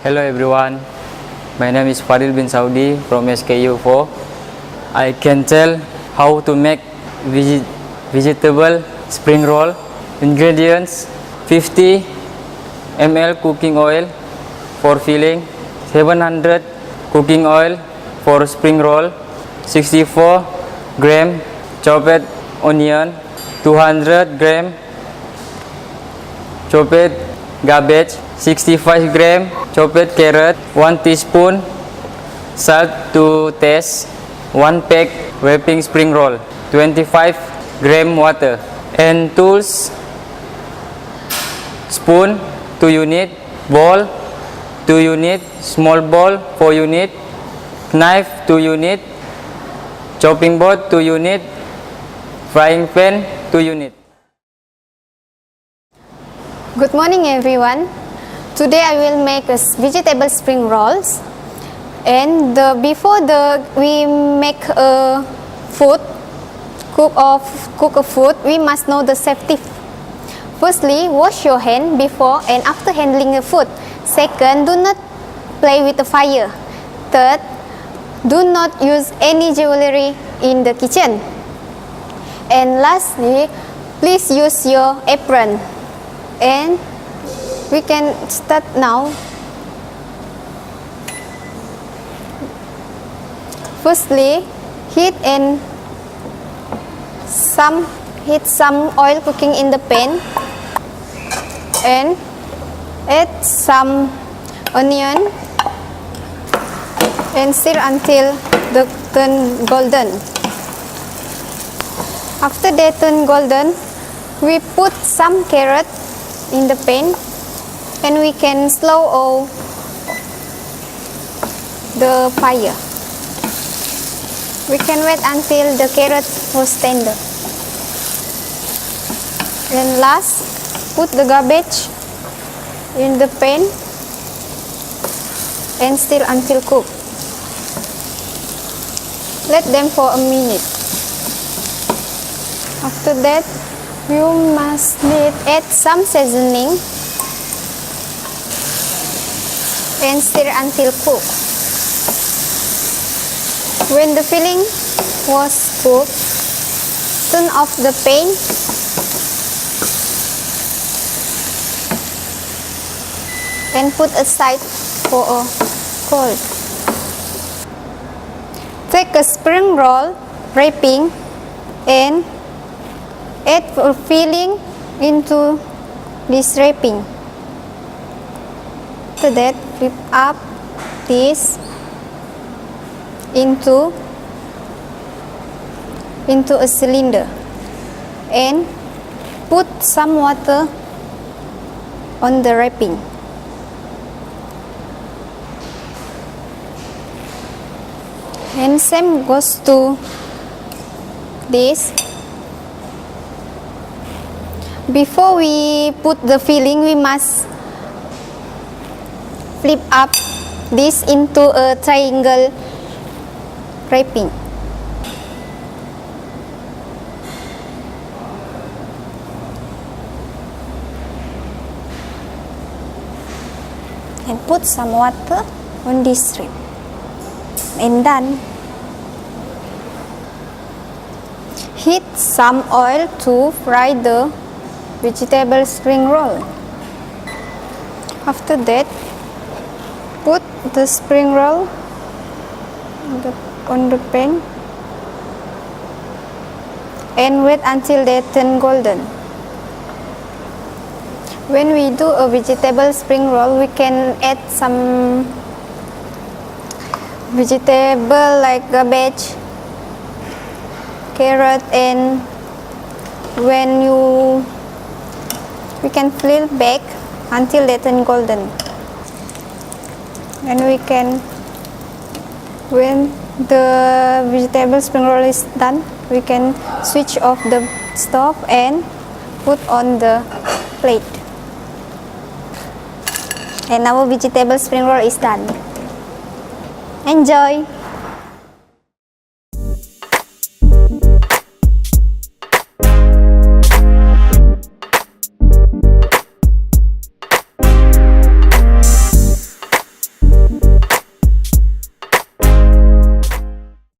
Hello everyone, my name is Fadiel bin Saudie from SKU 4. I can tell how to make vegetable spring roll. Ingredients: 50 ml cooking oil for filling, 700 cooking oil for spring roll, 64 gram chopped onion, 200 gram chopped cabbage, 65 gram chopped carrot, 1 teaspoon salt to taste, 1 pack wrapping spring roll, 25 gram water. And tools: spoon 2 unit, bowl 2 unit, small bowl 4 unit, knife 2 unit, chopping board 2 unit, frying pan 2 unit. Good morning everyone. Today I will make a vegetable spring rolls. And before we make a food, cook a food, we must know the safety. Firstly, wash your hand before and after handling the food. Second, do not play with the fire. Third, do not use any jewelry in the kitchen. And lastly, please use your apron. And we can start now. Firstly, heat some oil cooking in the pan and add some onion and stir until they turn golden. After they turn golden, we put some carrot in the pan and we can slow the fire. We can wait until the carrot was tender. And last, put the cabbage in the pan and stir until cooked. Let them for a minute. After that, you must add some seasoning and stir until cooked. When the filling was cooked, turn off the pan and put aside for a cold. Take a spring roll wrapping and add a filling into this wrapping. After that, flip up this into a cylinder and put some water on the wrapping. And same goes to this. Before we put the filling, we must flip up this into a triangle wrapping. And put some water on this strip. And done. Heat some oil to fry the vegetable spring roll. After that, put the spring roll on the pan and wait until they turn golden. When we do a vegetable spring roll, we can add some vegetable like cabbage, carrot, and we can flip back until they turn golden. And when the vegetable spring roll is done, we can switch off the stove and put on the plate. And our vegetable spring roll is done. Enjoy!